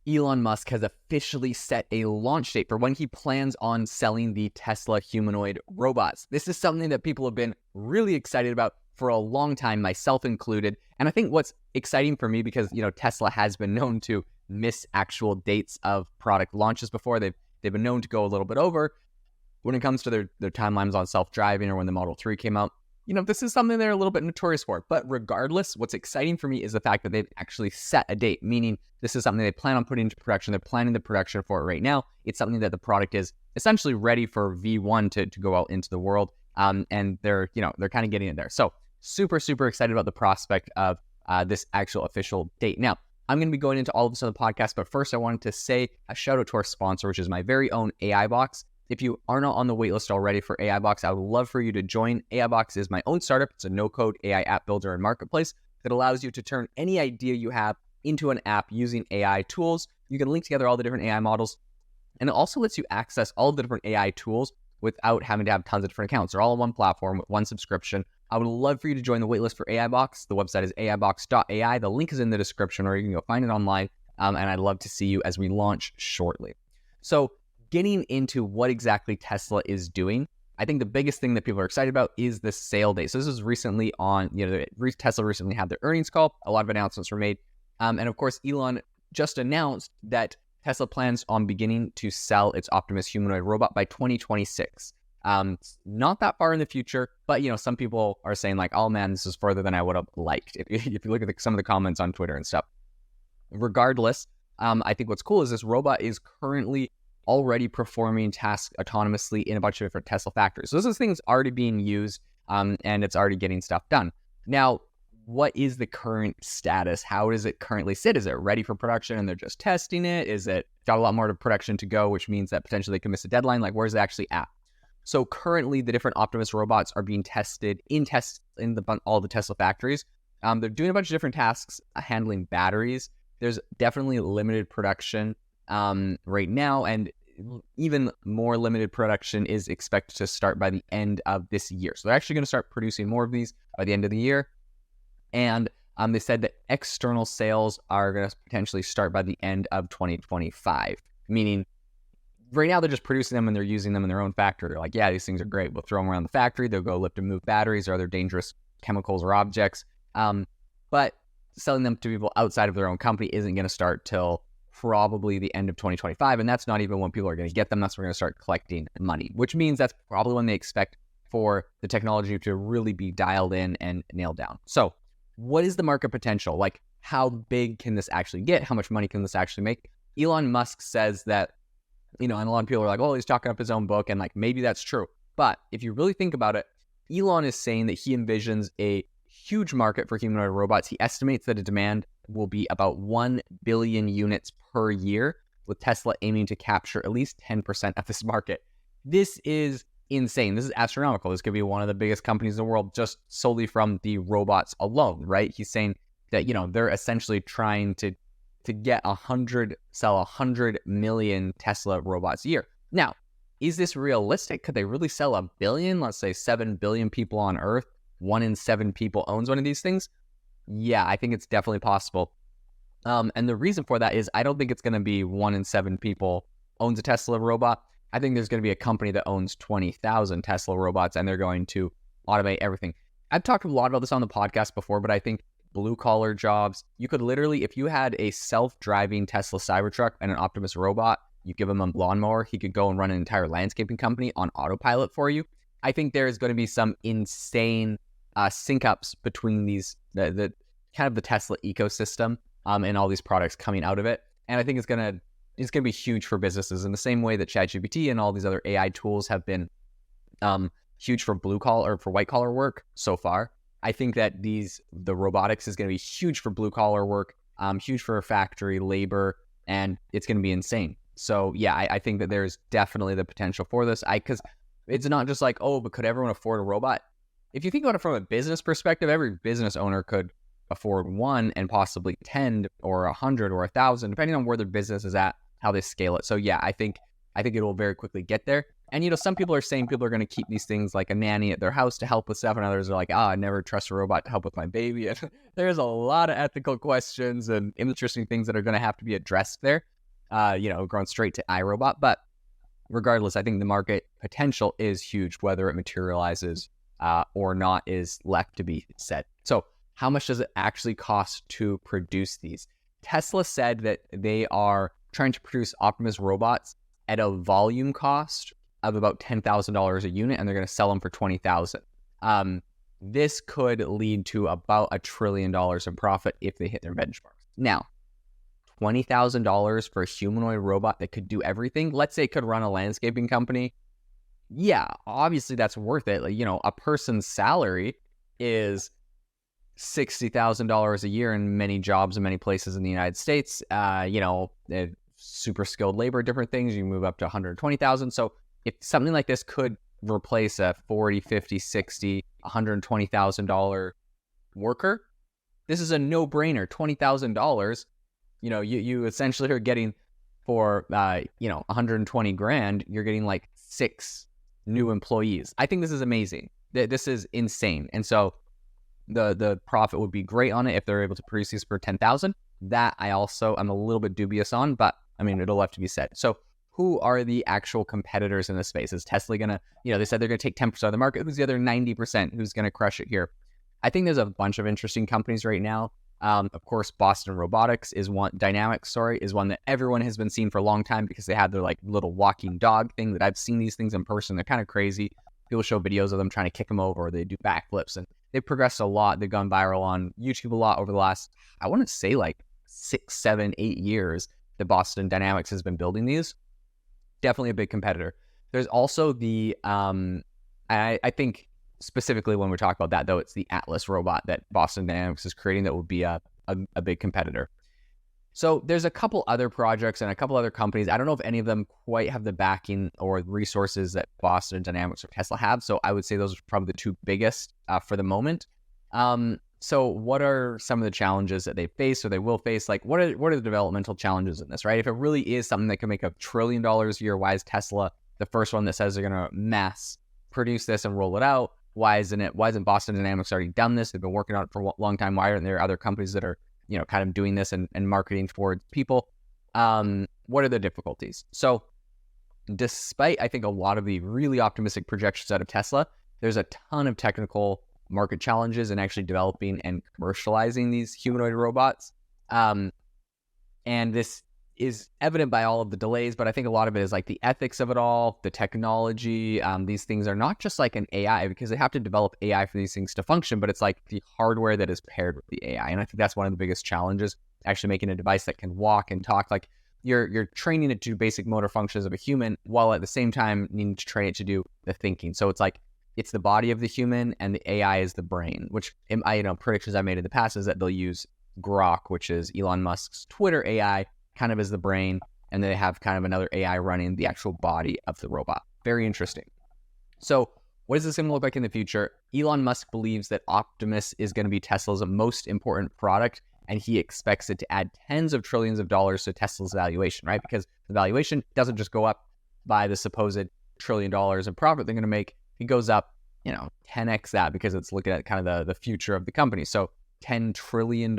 Elon Musk has officially set a launch date for when he plans on selling the Tesla humanoid robots. This is something that people have been really excited about for a long time, myself included. And I think what's exciting for me, because Tesla has been known to miss actual dates of product launches before. They've been known to go a little bit over when it comes to their timelines on self-driving or when the Model 3 came out. This is something they're a little bit notorious for. But regardless, what's exciting for me is the fact that they've actually set a date, meaning this is something they plan on putting into production. They're planning the production for it right now. It's something that the product is essentially ready for V1 to go out into the world. And they're kind of getting it there. So super, super excited about the prospect of this actual official date. Now, I'm going to be going into all of this on the podcast, but first I wanted to say a shout out to our sponsor, which is my very own AI Box. If you are not on the waitlist already for AI Box, I would love for you to join. AI Box is my own startup. It's a no-code AI app builder and marketplace that allows you to turn any idea you have into an app using AI tools. You can link together all the different AI models, and it also lets you access all of the different AI tools without having to have tons of different accounts. They're all on one platform with one subscription. I would love for you to join the waitlist for AI Box. The website is aibox.ai. The link is in the description, or you can go find it online, and I'd love to see you as we launch shortly. So, getting into what exactly Tesla is doing, I think the biggest thing that people are excited about is the sale date. So this is recently on, Tesla recently had their earnings call. A lot of announcements were made. And of course, Elon just announced that Tesla plans on beginning to sell its Optimus humanoid robot by 2026. Not that far in the future, but some people are saying like, oh man, this is further than I would have liked. If you look at some of the comments on Twitter and stuff. Regardless, I think what's cool is this robot is currently already performing tasks autonomously in a bunch of different Tesla factories. So this thing's already being used, and it's already getting stuff done. Now, what is the current status? How does it currently sit? Is it ready for production and they're just testing it? Is it got a lot more to production to go, which means that potentially they can miss a deadline? Like, where's it actually at? So currently, the different Optimus robots are being tested in all the Tesla factories. They're doing a bunch of different tasks, handling batteries. There's definitely limited production right now, and even more limited production is expected to start by the end of this year. So they're actually going to start producing more of these by the end of the year. And they said that external sales are going to potentially start by the end of 2025, meaning right now they're just producing them and they're using them in their own factory. They're like, yeah, these things are great. We'll throw them around the factory. They'll go lift and move batteries or other dangerous chemicals or objects. But selling them to people outside of their own company isn't going to start till probably the end of 2025. And that's not even when people are going to get them. That's when we're going to start collecting money, which means that's probably when they expect for the technology to really be dialed in and nailed down. So what is the market potential? Like, how big can this actually get? How much money can this actually make? Elon Musk says that, and a lot of people are like, oh, he's talking up his own book. And like, maybe that's true. But if you really think about it, Elon is saying that he envisions a huge market for humanoid robots. He estimates that a demand will be about 1 billion units per year, with Tesla aiming to capture at least 10% of this market. This is insane. This is astronomical. This could be one of the biggest companies in the world just solely from the robots alone, right? He's saying that, they're essentially trying to sell 100 million Tesla robots a year. Now, is this realistic? Could they really sell 1 billion? Let's say 7 billion people on Earth. 1 in 7 people owns one of these things. Yeah, I think it's definitely possible. And the reason for that is I don't think it's going to be 1 in 7 people owns a Tesla robot. I think there's going to be a company that owns 20,000 Tesla robots, and they're going to automate everything. I've talked a lot about this on the podcast before, but I think blue-collar jobs, you could literally, if you had a self-driving Tesla Cybertruck and an Optimus robot, you give him a lawnmower, he could go and run an entire landscaping company on autopilot for you. I think there is going to be some insane sync-ups between these, the kind of the Tesla ecosystem and all these products coming out of it. And I think it's going to be huge for businesses in the same way that ChatGPT and all these other AI tools have been huge for blue collar or for white collar work so far. I think that the robotics is going to be huge for blue collar work, huge for factory labor, and it's going to be insane. So yeah, I think that there's definitely the potential for this. Because it's not just like, oh, but could everyone afford a robot? If you think about it from a business perspective, every business owner could afford one and possibly 10 or 100 or 1,000, depending on where their business is at, how they scale it. So yeah, I think it will very quickly get there. And some people are saying people are going to keep these things like a nanny at their house to help with stuff, and others are like, I never trust a robot to help with my baby. And there's a lot of ethical questions and interesting things that are going to have to be addressed there. going straight to iRobot. But regardless, I think the market potential is huge. Whether it materializes or not is left to be said. So how much does it actually cost to produce these? Tesla said that they are trying to produce Optimus robots at a volume cost of about $10,000 a unit, and they're going to sell them for $20,000. This could lead to about $1 trillion in profit if they hit their benchmarks. Now, $20,000 for a humanoid robot that could do everything. Let's say it could run a landscaping company. Yeah, obviously that's worth it. A person's salary is $60,000 a year in many jobs in many places in the United States. Super skilled labor, different things. You move up to 120,000. So if something like this could replace a 40, 50, 60, $120,000 worker, this is a no-brainer. $20,000. You essentially are getting for 120 grand, you're getting like 6 new employees. I think this is amazing. This is insane. And so the profit would be great on it if they're able to produce these for 10,000. That I'm a little bit dubious on, but I mean, it'll have to be said. So who are the actual competitors in this space? Is Tesla going to, they said they're going to take 10% of the market. Who's the other 90%? Who's going to crush it here? I think there's a bunch of interesting companies right now. Of course, Boston Robotics is one. Dynamics, is one that everyone has been seeing for a long time because they have their like little walking dog thing that I've seen these things in person. They're kind of crazy. People show videos of them trying to kick them over, or they do backflips, and they've progressed a lot. They've gone viral on YouTube a lot over the last, I want to say like 6, 7, 8 years that Boston Dynamics has been building these. Definitely a big competitor. There's also the, I think specifically when we're talking about that, though, it's the Atlas robot that Boston Dynamics is creating that would be a big competitor. So there's a couple other projects and a couple other companies. I don't know if any of them quite have the backing or resources that Boston Dynamics or Tesla have. So I would say those are probably the two biggest for the moment. So what are some of the challenges that they face or they will face? Like, what are the developmental challenges in this, right? If it really is something that can make $1 trillion a year, why is Tesla the first one that says they're going to mass produce this and roll it out? Why isn't Boston Dynamics already done this? They've been working on it for a long time. Why aren't there other companies that are, kind of doing this and marketing towards people? What are the difficulties? So despite, I think, a lot of the really optimistic projections out of Tesla, there's a ton of technical market challenges in actually developing and commercializing these humanoid robots. And this is evident by all of the delays, but I think a lot of it is like the ethics of it all, the technology. These things are not just like an AI, because they have to develop AI for these things to function, but it's like the hardware that is paired with the AI. And I think that's one of the biggest challenges, actually making a device that can walk and talk. Like you're training it to do basic motor functions of a human, while at the same time needing to train it to do the thinking. So it's like, it's the body of the human and the AI is the brain, which predictions I made in the past is that they'll use Grok, which is Elon Musk's Twitter AI, kind of as the brain, and they have kind of another AI running the actual body of the robot. Very interesting. So what is this going to look like in the future? Elon Musk believes that Optimus is going to be Tesla's most important product, and he expects it to add tens of trillions of dollars to Tesla's valuation, right? Because the valuation doesn't just go up by the supposed $1 trillion in profit they're going to make. It goes up, 10x that, because it's looking at kind of the future of the company. So $10 trillion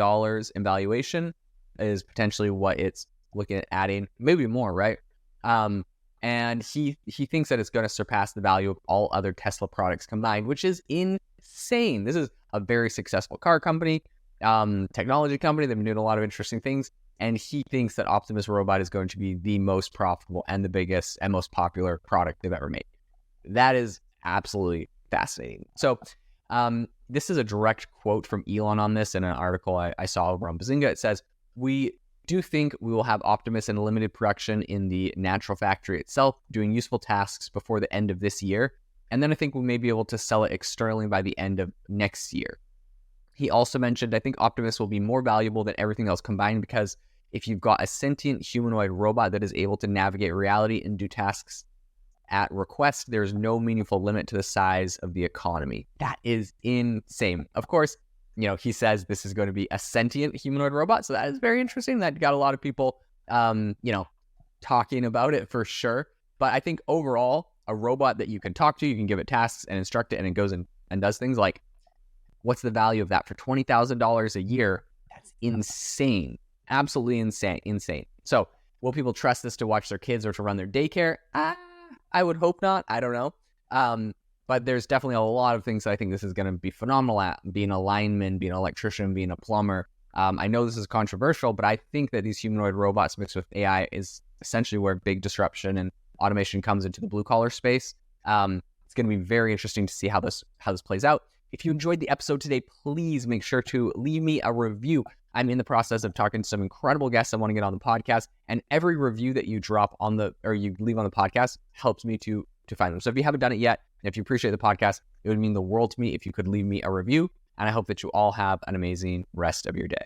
in valuation is potentially what it's looking at adding, maybe more, right? And he thinks that it's going to surpass the value of all other Tesla products combined, which is insane. This is a very successful car company, technology company. They've been doing a lot of interesting things. And he thinks that Optimus robot is going to be the most profitable and the biggest and most popular product they've ever made. That is absolutely fascinating. So this is a direct quote from Elon on this in an article I saw over on Bazinga. It says, "We do think we will have Optimus in limited production in the natural factory itself, doing useful tasks before the end of this year. And then I think we may be able to sell it externally by the end of next year." He also mentioned, I think Optimus will be more valuable than everything else combined, because if you've got a sentient humanoid robot that is able to navigate reality and do tasks at request, there's no meaningful limit to the size of the economy. That is insane. Of course, he says this is going to be a sentient humanoid robot. So that is very interesting. That got a lot of people, talking about it for sure. But I think overall, a robot that you can talk to, you can give it tasks and instruct it, and it goes and does things. Like, what's the value of that for $20,000 a year? That's insane. Absolutely insane. So Will people trust this to watch their kids or to run their daycare? I would hope not. I don't know. But there's definitely a lot of things that I think this is going to be phenomenal at. Being a lineman, being an electrician, being a plumber. I know this is controversial, but I think that these humanoid robots mixed with AI is essentially where big disruption and automation comes into the blue collar space. It's going to be very interesting to see how this plays out. If you enjoyed the episode today, please make sure to leave me a review. I'm in the process of talking to some incredible guests I want to get on the podcast, and every review that you drop you leave on the podcast helps me to find them. So if you haven't done it yet, and if you appreciate the podcast, it would mean the world to me if you could leave me a review. And I hope that you all have an amazing rest of your day.